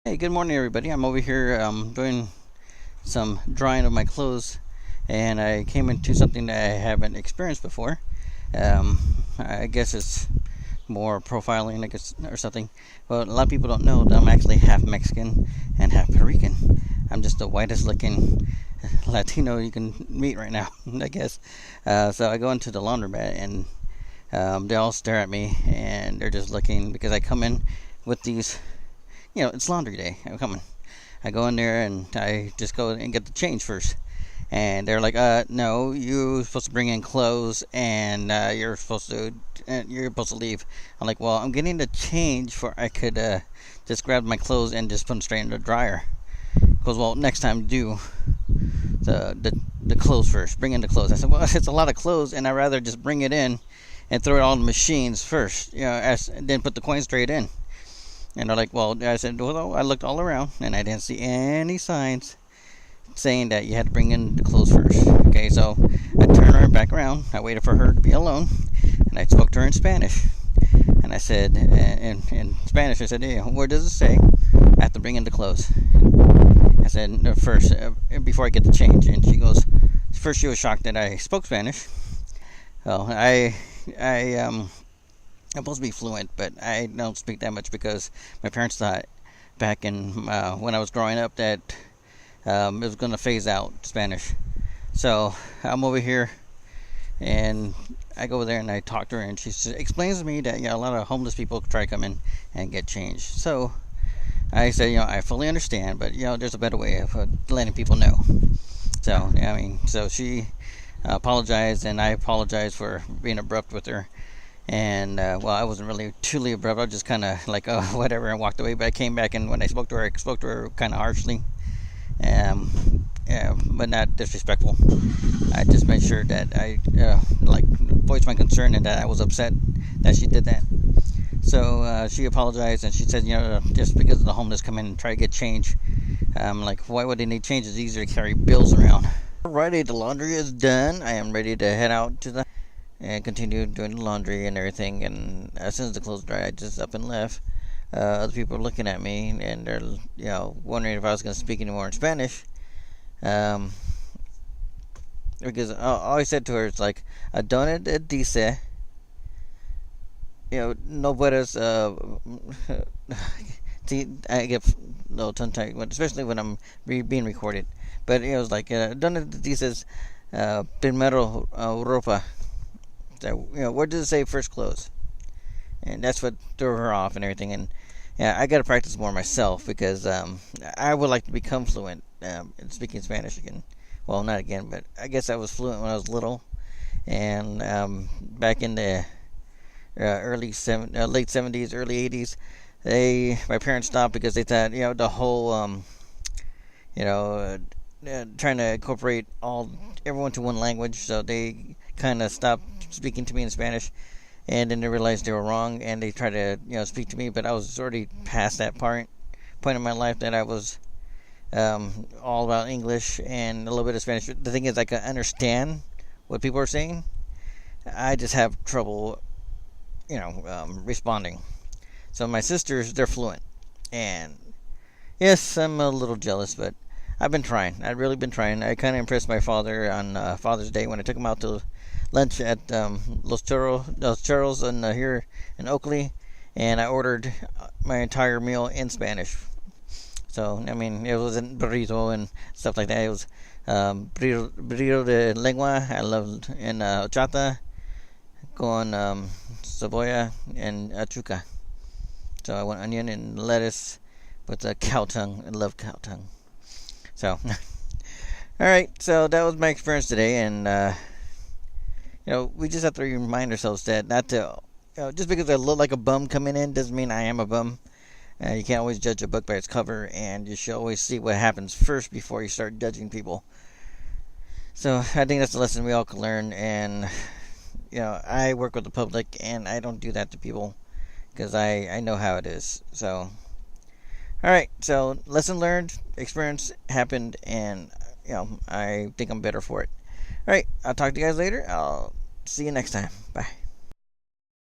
Hey, good morning, everybody. I'm over here doing some drying of my clothes, and I came into something that I haven't experienced before. Um, I guess it's more profiling, I guess, or something. But a lot of people don't know that I'm actually half Mexican and half Puerto Rican. I'm just the whitest looking Latino you can meet right now, I guess. So I go into the laundromat, and they all stare at me, and they're just looking because I come in with these. It's laundry day. I'm coming. I go in there and I just go and get the change first. And they're like, no, you're supposed to bring in clothes, and you're supposed to leave. I'm like, well, I'm getting the change for I could just grab my clothes and just put them straight in the dryer. Because, well, next time do the clothes first. Bring in the clothes. I said, well, it's a lot of clothes, and I'd rather just bring it in and throw it all in the machines first, and then put the coin straight in. And they're like, well, I said, well, I looked all around and I didn't see any signs saying that you had to bring in the clothes first. Okay, so I turned her back around. I waited for her to be alone, and I spoke to her in Spanish. And I said, in Spanish, I said, hey, where does it say I have to bring in the clothes? I said, no, first, before I get the change. And she goes, first she was shocked that I spoke Spanish. Well, I'm supposed to be fluent, but I don't speak that much because my parents thought back in when I was growing up that it was going to phase out Spanish. So I'm over here, and I go over there and I talk to her, and she explains to me that a lot of homeless people try to come in and get change. So I said, I fully understand, but there's a better way of letting people know. So so she apologized, and I apologized for being abrupt with her. And well, I wasn't really truly abrupt. I was just kind of like, oh, whatever, and walked away. But I came back, and when I spoke to her, kind of harshly, but not disrespectful. I just made sure that I voiced my concern and that I was upset that she did that. So she apologized, and she said, just because the homeless come in and try to get change, like, why would they need change? It's easier to carry bills around. Alrighty, the laundry is done. I am ready to head out to the and continued doing the laundry and everything. And as soon as the clothes dry, I just up and left. Other people are looking at me, and they're wondering if I was going to speak anymore in Spanish. Because all I said to her is like, "Donde dice, no puedes." I get a little tongue tied, especially when I'm being recorded. But it was like, "Donde dices, primero ropa." So, where does it say first clothes? And that's what threw her off and everything. And I got to practice more myself because I would like to become fluent in speaking Spanish again. Well, not again, but I guess I was fluent when I was little. And back in the late 70s, early 80s, my parents stopped because they thought, the whole, trying to incorporate everyone to one language. So they kind of stopped speaking to me in Spanish, and then they realized they were wrong, and they tried to speak to me, but I was already past that point in my life that I was all about English and a little bit of Spanish. The thing is, I can understand what people are saying. I just have trouble responding. So my sisters, they're fluent, and yes, I'm a little jealous, but I've been trying. I've really been trying. I kind of impressed my father on Father's Day when I took him out to lunch at Los Churros here in Oakley, and I ordered my entire meal in Spanish. So it wasn't burrito and stuff like that. It was burrito de lengua. I loved and horchata con cebolla and chuca. So I went onion and lettuce with a cow tongue. I love cow tongue. So, all right. So that was my experience today, and we just have to remind ourselves that not to, just because I look like a bum coming in doesn't mean I am a bum. You can't always judge a book by its cover, and you should always see what happens first before you start judging people. So I think that's a lesson we all can learn, and I work with the public, and I don't do that to people because I know how it is. So, all right. So lesson learned, experience happened, and I think I'm better for it. All right. I'll talk to you guys later. I'll see you next time. Bye.